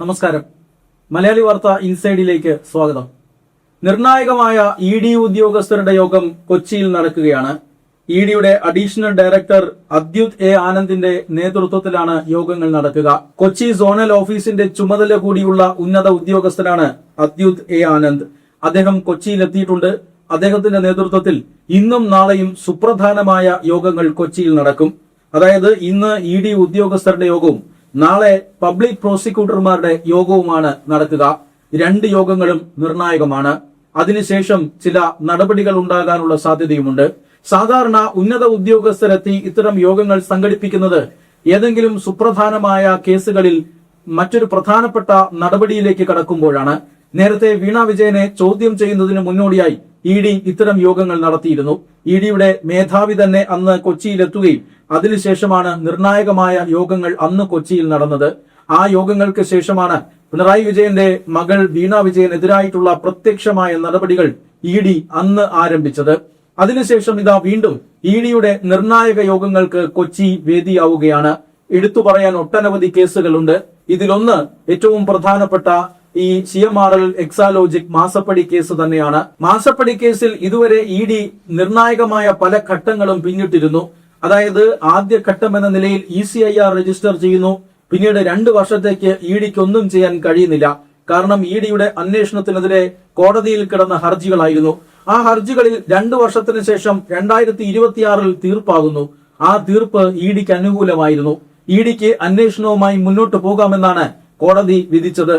നമസ്കാരം. മലയാളി വാർത്ത ഇൻസൈഡിലേക്ക് സ്വാഗതം. നിർണായകമായ ഇ.ഡി. ഉദ്യോഗസ്ഥരുടെ യോഗം കൊച്ചിയിൽ നടക്കുകയാണ്. ഇ.ഡിയുടെ അഡീഷണൽ ഡയറക്ടർ അദ്യുത് എ ആനന്ദിന്റെ നേതൃത്വത്തിലാണ് യോഗങ്ങൾ നടക്കുക. കൊച്ചി സോണൽ ഓഫീസിന്റെ ചുമതല കൂടിയുള്ള ഉന്നത ഉദ്യോഗസ്ഥനാണ് അദ്യുത് എ ആനന്ദ്. അദ്ദേഹം കൊച്ചിയിലെത്തിയിട്ടുണ്ട്. അദ്ദേഹത്തിന്റെ നേതൃത്വത്തിൽ ഇന്നും നാളെയും സുപ്രധാനമായ യോഗങ്ങൾ കൊച്ചിയിൽ നടക്കും. അതായത് ഇന്ന് ഇ.ഡി. ഉദ്യോഗസ്ഥരുടെ യോഗവും നാളെ പബ്ലിക് പ്രോസിക്യൂട്ടർമാരുടെ യോഗവുമാണ് നടക്കുക. രണ്ട് യോഗങ്ങളും നിർണായകമാണ്. അതിനുശേഷം ചില നടപടികൾ ഉണ്ടാകാനുള്ള സാധ്യതയുമുണ്ട്. സാധാരണ ഉന്നത ഉദ്യോഗസ്ഥരെത്തി ഇത്തരം യോഗങ്ങൾ സംഘടിപ്പിക്കുന്നത് ഏതെങ്കിലും സുപ്രധാനമായ കേസുകളിൽ മറ്റൊരു പ്രധാനപ്പെട്ട നടപടിയിലേക്ക് കടക്കുമ്പോഴാണ്. നേരത്തെ വീണ വിജയനെ ചോദ്യം ചെയ്യുന്നതിന് മുന്നോടിയായി ഇ.ഡി. ഇത്തരം യോഗങ്ങൾ നടത്തിയിരുന്നു. ഇ.ഡിയുടെ മേധാവി തന്നെ അന്ന് കൊച്ചിയിലെത്തുകയും അതിനുശേഷമാണ് നിർണായകമായ യോഗങ്ങൾ അന്ന് കൊച്ചിയിൽ നടന്നത്. ആ യോഗങ്ങൾക്ക് ശേഷമാണ് പിണറായി വിജയന്റെ മകൾ വീണ വിജയനെതിരായിട്ടുള്ള പ്രത്യക്ഷമായ നടപടികൾ ഇ.ഡി. അന്ന് ആരംഭിച്ചത്. അതിനുശേഷം ഇതാ വീണ്ടും ഇ.ഡിയുടെ നിർണായക യോഗങ്ങൾക്ക് കൊച്ചി വേദിയാവുകയാണ്. എടുത്തു പറയാൻ ഒട്ടനവധി കേസുകളുണ്ട്. ഇതിലൊന്ന് ഏറ്റവും പ്രധാനപ്പെട്ട ഈ CMRL എക്സാലോജിക് മാസപ്പടി കേസ് തന്നെയാണ്. മാസപ്പടി കേസിൽ ഇതുവരെ ഇ.ഡി. നിർണായകമായ പല ഘട്ടങ്ങളും പിന്നിട്ടിരുന്നു. അതായത് ആദ്യ ഘട്ടം എന്ന നിലയിൽ ECIR രജിസ്റ്റർ ചെയ്യുന്നു. പിന്നീട് 2 വർഷത്തേക്ക് ഇ.ഡിക്ക് ഒന്നും ചെയ്യാൻ കഴിയുന്നില്ല. കാരണം ഇ.ഡിയുടെ അന്വേഷണത്തിനെതിരെ കോടതിയിൽ കിടന്ന ഹർജികളായിരുന്നു. ആ ഹർജികളിൽ 2 വർഷത്തിന് ശേഷം 2026 തീർപ്പാകുന്നു. ആ തീർപ്പ് ഇ.ഡിക്ക് അനുകൂലമായിരുന്നു. ഇ.ഡിക്ക് അന്വേഷണവുമായി മുന്നോട്ട് പോകാമെന്നാണ് കോടതി വിധിച്ചത്.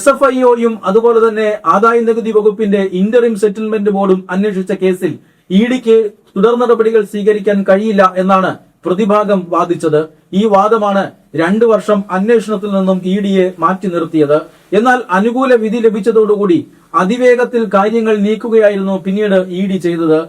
SFIOയും അതുപോലെ തന്നെ ആദായ നികുതി വകുപ്പിന്റെ ഇന്ററിം സെറ്റിൽമെന്റ് ബോർഡും അന്വേഷിച്ച കേസിൽ ഇ.ഡിക്ക് തുടർ നടപടികൾ സ്വീകരിക്കാൻ കഴിയില്ല എന്നാണ് പ്രതിഭാഗം വാദിച്ചത്. ഈ വാദമാണ് 2 വർഷം അന്വേഷണത്തിൽ നിന്നും ഇ.ഡിയെ മാറ്റി നിർത്തിയത്. എന്നാൽ അനുകൂല വിധി ലഭിച്ചതോടുകൂടി അതിവേഗത്തിൽ കാര്യങ്ങൾ നീക്കുകയായിരുന്നു പിന്നീട് ഇ.ഡി ചെയ്തത്.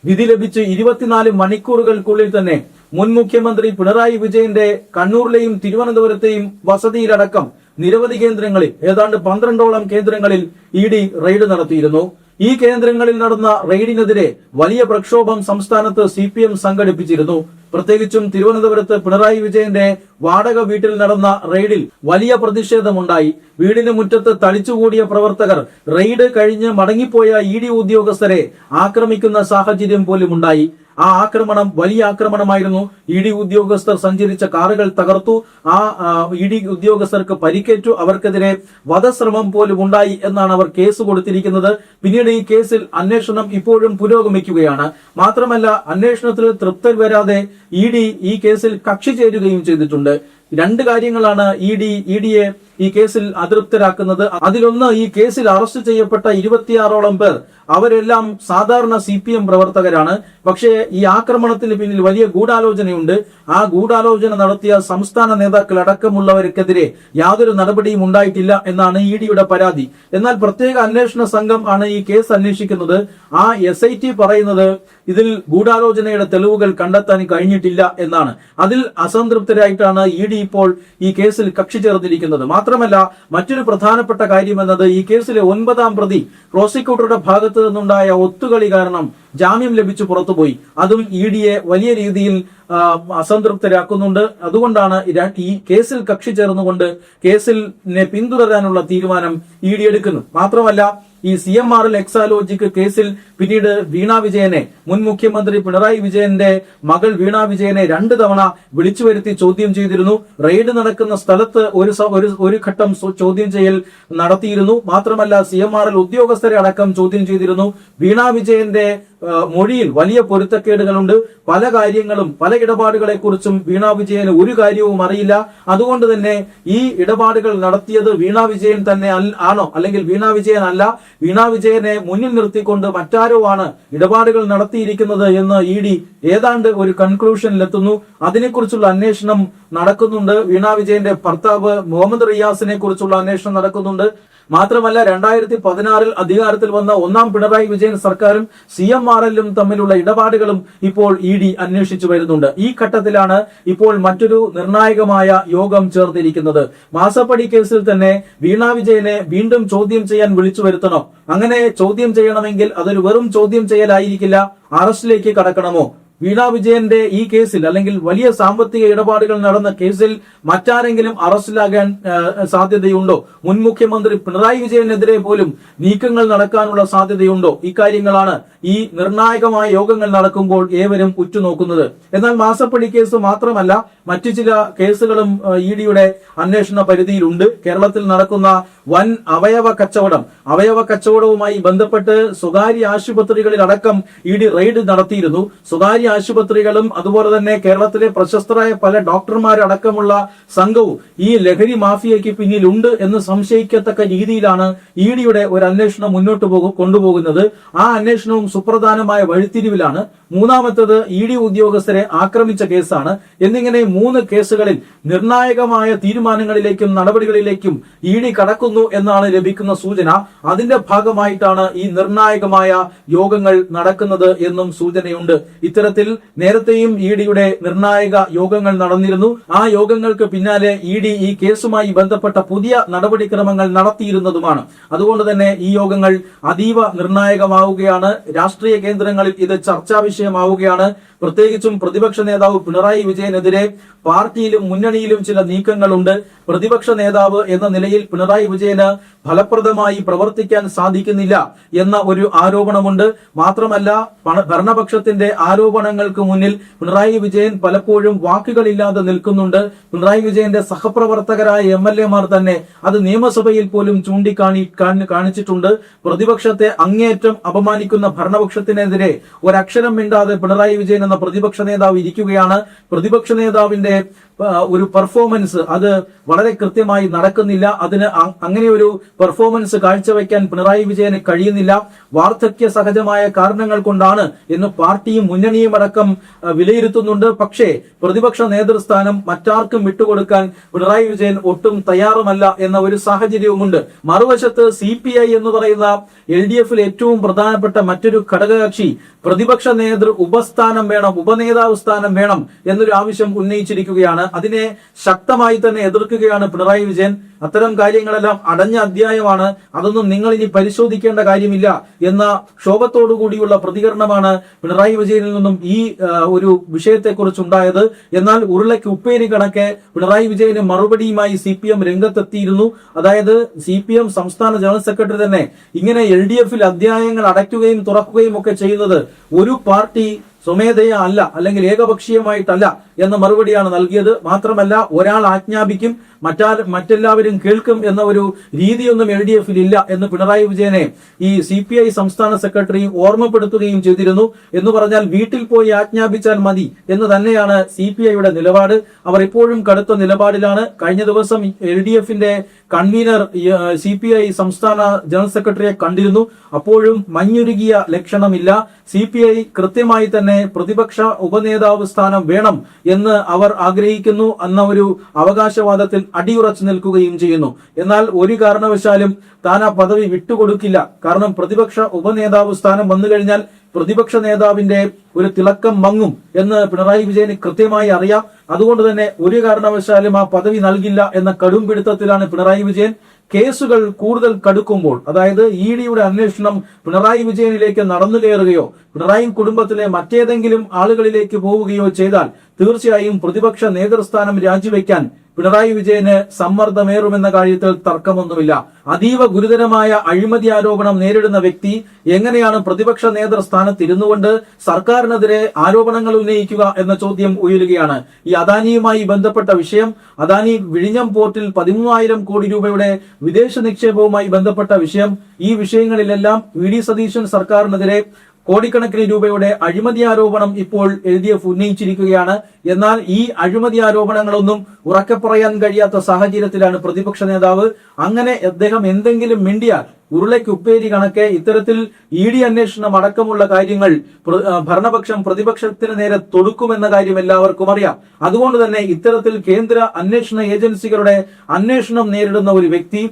വിധി ലഭിച്ച് 24 മണിക്കൂറുകൾക്കുള്ളിൽ തന്നെ മുൻ മുഖ്യമന്ത്രി പിണറായി വിജയന്റെ കണ്ണൂരിലെയും തിരുവനന്തപുരത്തെയും വസതിയിലടക്കം നിരവധി കേന്ദ്രങ്ങളിൽ ഏതാണ്ട് 12ഓളം കേന്ദ്രങ്ങളിൽ ഇ.ഡി റെയ്ഡ് നടത്തിയിരുന്നു. ഈ കേന്ദ്രങ്ങളിൽ നടന്ന റെയ്ഡിനെതിരെ വലിയ പ്രക്ഷോഭം സംസ്ഥാനത്ത് CPM സംഘടിപ്പിച്ചിരുന്നു. പ്രത്യേകിച്ചും തിരുവനന്തപുരത്ത് പിണറായി വിജയന്റെ വാടക വീട്ടിൽ നടന്ന റെയ്ഡിൽ വലിയ പ്രതിഷേധമുണ്ടായി. വീടിന് മുറ്റത്ത് തടിച്ചുകൂടിയ പ്രവർത്തകർ റെയ്ഡ് കഴിഞ്ഞ് മടങ്ങിപ്പോയ ഇ.ഡി ഉദ്യോഗസ്ഥരെ ആക്രമിക്കുന്ന സാഹചര്യം പോലും ഉണ്ടായി. ആ ആക്രമണം വലിയ ആക്രമണമായിരുന്നു. ഇ.ഡി ഉദ്യോഗസ്ഥർ സഞ്ചരിച്ച കാറുകൾ തകർത്തു. ആ ഇ.ഡി ഉദ്യോഗസ്ഥർക്ക് പരിക്കേറ്റു. അവർക്കെതിരെ വധശ്രമം പോലും ഉണ്ടായി എന്നാണ് അവർ കേസ് കൊടുത്തിരിക്കുന്നത്. പിന്നീട് ഈ കേസിൽ അന്വേഷണം ഇപ്പോഴും പുരോഗമിക്കുകയാണ്. മാത്രമല്ല അന്വേഷണത്തിൽ തൃപ്തർ വരാതെ ഇ.ഡി ഈ കേസിൽ കക്ഷി ചേരുകയും ചെയ്തിട്ടുണ്ട്. 2 കാര്യങ്ങളാണ് ഇ.ഡിയെ ഈ കേസിൽ അതൃപ്തരാക്കുന്നത്. അതിലൊന്ന്, ഈ കേസിൽ അറസ്റ്റ് ചെയ്യപ്പെട്ട 26ഓളം പേർ അവരെല്ലാം സാധാരണ CPM പ്രവർത്തകരാണ്. പക്ഷേ ഈ ആക്രമണത്തിന് പിന്നിൽ വലിയ ഗൂഢാലോചനയുണ്ട്. ആ ഗൂഢാലോചന നടത്തിയ സംസ്ഥാന നേതാക്കൾ അടക്കമുള്ളവർക്കെതിരെ യാതൊരു നടപടിയും ഉണ്ടായിട്ടില്ല എന്നാണ് ഇ.ഡിയുടെ പരാതി. എന്നാൽ പ്രത്യേക അന്വേഷണ സംഘം ആണ് ഈ കേസ് അന്വേഷിക്കുന്നത്. ആ SIT പറയുന്നത് ഇതിൽ ഗൂഢാലോചനയുടെ തെളിവുകൾ കണ്ടെത്താൻ കഴിഞ്ഞിട്ടില്ല എന്നാണ്. അതിൽ അസംതൃപ്തരായിട്ടാണ് ഇ.ഡി ഇപ്പോൾ ഈ കേസിൽ കക്ഷി ചേർന്നിരിക്കുന്നത്. മാത്രമല്ല മറ്റൊരു പ്രധാനപ്പെട്ട കാര്യം എന്നത്, ഈ കേസിലെ 9ാം പ്രതി പ്രോസിക്യൂട്ടറുടെ ഭാഗത്ത് നിന്നുണ്ടായ ഒത്തുകളി കാരണം ജാമ്യം ലഭിച്ചു പുറത്തുപോയി. അതും ഇ.ഡിയെ വലിയ രീതിയിൽ അസംതൃപ്തരാക്കുന്നുണ്ട്. അതുകൊണ്ടാണ് ഈ കേസിൽ കക്ഷി ചേർന്നുകൊണ്ട് കേസിനെ പിന്തുടരാനുള്ള തീരുമാനം ഇ.ഡി എടുക്കുന്നു. മാത്രമല്ല ഈ CMRL എക്സാലോജിക് കേസിൽ പിന്നീട് വീണ വിജയനെ, മുൻ മുഖ്യമന്ത്രി പിണറായി വിജയന്റെ മകൾ വീണ വിജയനെ 2 തവണ വിളിച്ചു വരുത്തി ചോദ്യം ചെയ്തിരുന്നു. റെയ്ഡ് നടക്കുന്ന സ്ഥലത്ത് ഒരു ഘട്ടം ചോദ്യം ചെയ്യൽ നടത്തിയിരുന്നു. മാത്രമല്ല CMRL ഉദ്യോഗസ്ഥരെ അടക്കം ചോദ്യം ചെയ്തിരുന്നു. വീണ വിജയന്റെ മൊഴിയിൽ വലിയ പൊരുത്തക്കേടുകളുണ്ട്. പല കാര്യങ്ങളും പല ഇടപാടുകളെ കുറിച്ചും വീണ വിജയന് ഒരു കാര്യവും അറിയില്ല. അതുകൊണ്ട് തന്നെ ഈ ഇടപാടുകൾ നടത്തിയത് വീണ വിജയൻ തന്നെ ആണോ, അല്ലെങ്കിൽ വീണ വിജയൻ അല്ല, വീണ വിജയനെ മുന്നിൽ നിർത്തിക്കൊണ്ട് മറ്റാരോ ആണ് ഇടപാടുകൾ നടത്തിയിരിക്കുന്നത് എന്ന് ഇ.ഡി ഏതാണ്ട് ഒരു കൺക്ലൂഷനിലെത്തുന്നു. അതിനെക്കുറിച്ചുള്ള അന്വേഷണം നടക്കുന്നുണ്ട്. വീണ വിജയന്റെ ഭർത്താവ് മുഹമ്മദ് റിയാസിനെ കുറിച്ചുള്ള അന്വേഷണം നടക്കുന്നുണ്ട്. മാത്രമല്ല 2016 അധികാരത്തിൽ വന്ന 1ാം പിണറായി വിജയൻ സർക്കാരും CMRLും തമ്മിലുള്ള ഇടപാടുകളും ഇപ്പോൾ ഇ.ഡി അന്വേഷിച്ചു വരുന്നുണ്ട്. ഈ ഘട്ടത്തിലാണ് ഇപ്പോൾ മറ്റൊരു നിർണായകമായ യോഗം ചേർന്നിരിക്കുന്നത്. മാസപ്പടി കേസിൽ തന്നെ വീണ വിജയനെ വീണ്ടും ചോദ്യം ചെയ്യാൻ വിളിച്ചു വരുത്തണോ? അങ്ങനെ ചോദ്യം ചെയ്യണമെങ്കിൽ അതൊരു വെറും ചോദ്യം ചെയ്യലായിരിക്കില്ല. അറസ്റ്റിലേക്ക് കടക്കണമോ? വീണ വിജയന്റെ ഈ കേസിൽ അല്ലെങ്കിൽ വലിയ സാമ്പത്തിക ഇടപാടുകൾ നടന്ന കേസിൽ മറ്റാരെങ്കിലും അറസ്റ്റിലാകാൻ സാധ്യതയുണ്ടോ? മുൻ മുഖ്യമന്ത്രി പിണറായി വിജയനെതിരെ പോലും നീക്കങ്ങൾ നടക്കാനുള്ള സാധ്യതയുണ്ടോ? ഇക്കാര്യങ്ങളാണ് ഈ നിർണായകമായ യോഗങ്ങൾ നടക്കുമ്പോൾ ഏവരും ഉറ്റുനോക്കുന്നത്. എന്നാൽ മാസപ്പടി കേസ് മാത്രമല്ല, മറ്റു ചില കേസുകളും ഇഡിയുടെ അന്വേഷണ പരിധിയിലുണ്ട്. കേരളത്തിൽ നടക്കുന്ന വൻ അവയവ കച്ചവടവുമായി ബന്ധപ്പെട്ട് സ്വകാര്യ ആശുപത്രികളിൽ അടക്കം ഇഡി റെയ്ഡ് നടത്തിയിരുന്നു. സ്വകാര്യ ആശുപത്രികളും അതുപോലെ തന്നെ കേരളത്തിലെ പ്രശസ്തരായ പല ഡോക്ടർമാരടക്കമുള്ള സംഘവും ഈ ലഹരി മാഫിയയ്ക്ക് പിന്നിലുണ്ട് എന്ന് സംശയിക്കത്തക്ക രീതിയിലാണ് ഇഡിയുടെ ഒരു അന്വേഷണം മുന്നോട്ട് കൊണ്ടുപോകുന്നത്. ആ അന്വേഷണവും സുപ്രധാനമായ വഴിത്തിരിവിലാണ്. മൂന്നാമത്തത് ഇഡി ഉദ്യോഗസ്ഥരെ ആക്രമിച്ച കേസാണ്. എന്നിങ്ങനെ 3 കേസുകളിൽ നിർണായകമായ തീരുമാനങ്ങളിലേക്കും നടപടികളിലേക്കും ഇഡി കടക്കുന്നു എന്നാണ് ലഭിക്കുന്ന സൂചന. അതിന്റെ ഭാഗമായിട്ടാണ് ഈ നിർണായകമായ യോഗങ്ങൾ നടക്കുന്നത് എന്നും സൂചനയുണ്ട്. ഇത്തരത്തിൽ നേരത്തെയും ഇഡിയുടെ നിർണായക യോഗങ്ങൾ നടന്നിരുന്നു. ആ യോഗങ്ങൾക്ക് പിന്നാലെ ഇഡി ഈ കേസുമായി ബന്ധപ്പെട്ട പുതിയ നടപടിക്രമങ്ങൾ നടത്തിയിരുന്നതുമാണ്. അതുകൊണ്ട് തന്നെ ഈ യോഗങ്ങൾ അതീവ നിർണായകമാവുകയാണ്. രാഷ്ട്രീയ കേന്ദ്രങ്ങളിൽ ഇത് ചർച്ചാ വിഷയമാവുകയാണ്. പ്രത്യേകിച്ചും പ്രതിപക്ഷ നേതാവ് പിണറായി വിജയനെതിരെ പാർട്ടിയിലും മുന്നണിയിലും ചില നീക്കങ്ങളുണ്ട്. പ്രതിപക്ഷ നേതാവ് എന്ന നിലയിൽ പിണറായി വിജയന് ഫലപ്രദമായി പ്രവർത്തിക്കാൻ സാധിക്കുന്നില്ല എന്ന ഒരു ആരോപണമുണ്ട്. മാത്രമല്ല, ഭരണപക്ഷത്തിന്റെ ആരോപണങ്ങൾക്ക് മുന്നിൽ പിണറായി വിജയൻ പലപ്പോഴും വാക്കുകളില്ലാതെ നിൽക്കുന്നുണ്ട്. പിണറായി വിജയന്റെ സഹപ്രവർത്തകരായ MLA-മാർ തന്നെ അത് നിയമസഭയിൽ പോലും കാണിച്ചിട്ടുണ്ട്. പ്രതിപക്ഷത്തെ അങ്ങേയറ്റം അപമാനിക്കുന്ന ഭരണപക്ഷത്തിനെതിരെ ഒരക്ഷരം മിണ്ടാതെ പിണറായി വിജയൻ എന്ന പ്രതിപക്ഷ നേതാവ് ഇരിക്കുകയാണ്. പ്രതിപക്ഷ നേതാവിന്റെ ഒരു പെർഫോമൻസ് അത് വളരെ കൃത്യമായി നടക്കുന്നില്ല. അതിന് അങ്ങനെ ഒരു പെർഫോമൻസ് കാഴ്ചവെക്കാൻ പിണറായി വിജയന് കഴിയുന്നില്ല. വാർദ്ധക്യ സഹജമായ കാരണങ്ങൾ കൊണ്ടാണ് എന്ന് പാർട്ടിയും മുന്നണിയും അടക്കം വിലയിരുത്തുന്നുണ്ട്. പക്ഷേ പ്രതിപക്ഷ നേതൃസ്ഥാനം മറ്റാർക്കും വിട്ടുകൊടുക്കാൻ പിണറായി വിജയൻ ഒട്ടും തയ്യാറുമല്ല എന്ന ഒരു സാഹചര്യവുമുണ്ട്. മറുവശത്ത് CPI എന്ന് പറയുന്ന LDF ഏറ്റവും പ്രധാനപ്പെട്ട മറ്റൊരു ഘടകകക്ഷി പ്രതിപക്ഷ ഉപനേതാവ് സ്ഥാനം വേണം എന്നൊരു ആവശ്യം ഉന്നയിച്ചിരിക്കുകയാണ്. അതിനെ ശക്തമായി തന്നെ എതിർക്കുകയാണ് പിണറായി വിജയൻ. അത്തരം കാര്യങ്ങളെല്ലാം അടഞ്ഞ അധ്യായമാണ്, അതൊന്നും നിങ്ങൾ ഇനി പരിശോധിക്കേണ്ട കാര്യമില്ല എന്ന ക്ഷോഭത്തോടുകൂടിയുള്ള പ്രതികരണമാണ് പിണറായി വിജയനിൽ നിന്നും ഈ ഒരു വിഷയത്തെക്കുറിച്ചുണ്ടായത്. എന്നാൽ ഉരുളയ്ക്ക് ഉപ്പേരി കണക്കെ പിണറായി വിജയന് മറുപടിയുമായി CPM രംഗത്തെത്തിയിരുന്നു. അതായത് CPM സംസ്ഥാന ജനറൽ സെക്രട്ടറി തന്നെ ഇങ്ങനെ LDF-ൽ അധ്യായങ്ങൾ അടയ്ക്കുകയും തുറക്കുകയും ഒക്കെ ചെയ്യുന്നത് ഒരു പാർട്ടി സ്വമേധയാ അല്ല, അല്ലെങ്കിൽ ഏകപക്ഷീയമായിട്ടല്ല എന്ന മറുപടിയാണ് നൽകിയത്. മാത്രമല്ല, ഒരാൾ ആജ്ഞാപിക്കും, മറ്റെല്ലാവരും കേൾക്കും എന്ന ഒരു രീതിയൊന്നും LDF-ൽ ഇല്ല എന്ന് പിണറായി വിജയനെ ഈ CPI സംസ്ഥാന സെക്രട്ടറി ഓർമ്മപ്പെടുത്തുകയും ചെയ്തിരുന്നു. എന്ന് പറഞ്ഞാൽ വീട്ടിൽ പോയി ആജ്ഞാപിച്ചാൽ മതി എന്ന് തന്നെയാണ് CPI-യുടെ നിലപാട്. അവർ ഇപ്പോഴും കടുത്ത നിലപാടിലാണ്. കഴിഞ്ഞ ദിവസം LDF-ന്റെ കൺവീനർ CPI സംസ്ഥാന ജനറൽ സെക്രട്ടറിയെ കണ്ടിരുന്നു. അപ്പോഴും മഞ്ഞുരുകിയ ലക്ഷണമില്ല. CPI കൃത്യമായി തന്നെ പ്രതിപക്ഷ ഉപനേതാവ് സ്ഥാനം വേണം എന്ന് അവർ ആഗ്രഹിക്കുന്നു എന്ന ഒരു അവകാശവാദത്തിൽ അടിയുറച്ചു നിൽക്കുകയും ചെയ്യുന്നു. എന്നാൽ ഒരു കാരണവശാലും താൻ ആ പദവി വിട്ടുകൊടുക്കില്ല. കാരണം പ്രതിപക്ഷ ഉപനേതാവ് സ്ഥാനം വന്നു കഴിഞ്ഞാൽ പ്രതിപക്ഷ നേതാവിന്റെ ഒരു തിളക്കം മങ്ങും എന്ന് പിണറായി വിജയന് കൃത്യമായി അറിയാം. അതുകൊണ്ട് തന്നെ ഒരു കാരണവശാലും ആ പദവി നൽകില്ല എന്ന കടും പിടുത്തത്തിലാണ് പിണറായി വിജയൻ. കേസുകൾ കൂടുതൽ കടുക്കുമ്പോൾ, അതായത് ഇഡിയുടെ അന്വേഷണം പിണറായി വിജയനിലേക്ക് നടന്നു കയറുകയോ പിണറായി കുടുംബത്തിലെ മറ്റേതെങ്കിലും ആളുകളിലേക്ക് പോവുകയോ ചെയ്താൽ തീർച്ചയായും പ്രതിപക്ഷ നേതൃസ്ഥാനം രാജിവെക്കാൻ പിണറായി വിജയന് സമ്മർദ്ദമേറുമെന്ന കാര്യത്തിൽ തർക്കമൊന്നുമില്ല. അതീവ ഗുരുതരമായ അഴിമതി ആരോപണം നേരിടുന്ന വ്യക്തി എങ്ങനെയാണ് പ്രതിപക്ഷ നേതൃസ്ഥാനത്ത് ഇരുന്നുകൊണ്ട് സർക്കാരിനെതിരെ ആരോപണങ്ങൾ ഉന്നയിക്കുക എന്ന ചോദ്യം ഉയരുകയാണ്. ഈ അദാനിയുമായി ബന്ധപ്പെട്ട വിഷയം, അദാനി വിഴിഞ്ഞം പോർട്ടിൽ 13,000 കോടി രൂപയുടെ വിദേശ നിക്ഷേപവുമായി ബന്ധപ്പെട്ട വിഷയം, ഈ വിഷയങ്ങളിലെല്ലാം VD സതീശൻ സർക്കാരിനെതിരെ കോടിക്കണക്കിന് രൂപയുടെ അഴിമതി ആരോപണം ഇപ്പോൾ LDF ഉന്നയിച്ചിരിക്കുകയാണ്. എന്നാൽ ഈ അഴിമതി ആരോപണങ്ങളൊന്നും ഉറക്കെ പറയാൻ കഴിയാത്ത സാഹചര്യത്തിലാണ് പ്രതിപക്ഷ നേതാവ്. അങ്ങനെ അദ്ദേഹം എന്തെങ്കിലും മിണ്ടിയാൽ ഉരുളയ്ക്ക് ഉപ്പേരി കണക്കെ ഇത്തരത്തിൽ ED അന്വേഷണം അടക്കമുള്ള കാര്യങ്ങൾ ഭരണപക്ഷം പ്രതിപക്ഷത്തിന് നേരെ തൊടുക്കുമെന്ന കാര്യം എല്ലാവർക്കും അറിയാം. അതുകൊണ്ട് തന്നെ ഇത്തരത്തിൽ കേന്ദ്ര അന്വേഷണ ഏജൻസികളുടെ അന്വേഷണം നേരിടുന്ന ഒരു വ്യക്തി,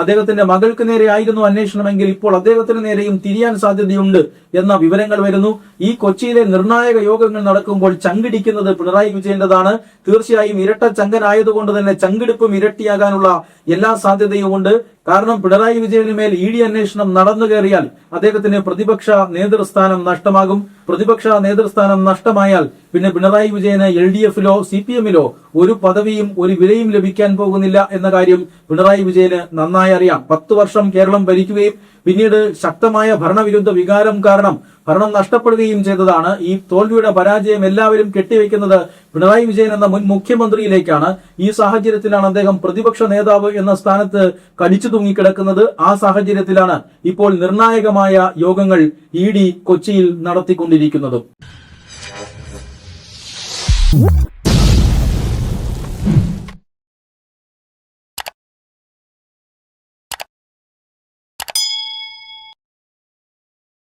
അദ്ദേഹത്തിന്റെ മകൾക്ക് നേരെ ആയിരുന്നു അന്വേഷണമെങ്കിൽ ഇപ്പോൾ അദ്ദേഹത്തിന് നേരെയും തിരിയാൻ സാധ്യതയുണ്ട് എന്ന വിവരങ്ങൾ വരുന്നു. ഈ കൊച്ചിയിലെ നിർണായക യോഗങ്ങൾ നടക്കുമ്പോൾ ചങ്കിടിക്കുന്നത് പിണറായി വിജയന്റേതാണ്. തീർച്ചയായും ഇരട്ട ചങ്കനായതുകൊണ്ട് തന്നെ ചങ്കിടിപ്പും ഇരട്ടിയാകാനുള്ള എല്ലാ സാധ്യതയുമുണ്ട്. കാരണം പിണറായി വിജയന് മേൽ ED അന്വേഷണം നടന്നു കയറിയാൽ അദ്ദേഹത്തിന് പ്രതിപക്ഷ നേതൃസ്ഥാനം നഷ്ടമാകും. പ്രതിപക്ഷ നേതൃസ്ഥാനം നഷ്ടമായാൽ പിന്നെ പിണറായി വിജയന് LDF-ലോ CPM-ലോ ഒരു പദവിയും ഒരു വിലയും ലഭിക്കാൻ പോകുന്നില്ല എന്ന കാര്യം പിണറായി വിജയന് നന്നായി അറിയാം. 10 വർഷം കേരളം ഭരിക്കുകയും പിന്നീട് ശക്തമായ ഭരണവിരുദ്ധ വികാരം കാരണം ഭരണം നഷ്ടപ്പെടുകയും ചെയ്തതാണ്. ഈ തോൽവിയുടെ പരാജയം എല്ലാവരും കെട്ടിവെക്കുന്നത് പിണറായി വിജയൻ എന്ന മുൻ മുഖ്യമന്ത്രിയിലേക്കാണ്. ഈ സാഹചര്യത്തിലാണ് അദ്ദേഹം പ്രതിപക്ഷ നേതാവ് എന്ന സ്ഥാനത്ത് കടിച്ചു തൂങ്ങിക്കിടക്കുന്നത്. ആ സാഹചര്യത്തിലാണ് ഇപ്പോൾ നിർണായകമായ യോഗങ്ങൾ ED കൊച്ചിയിൽ നടത്തിക്കൊണ്ടിരിക്കുന്നതും.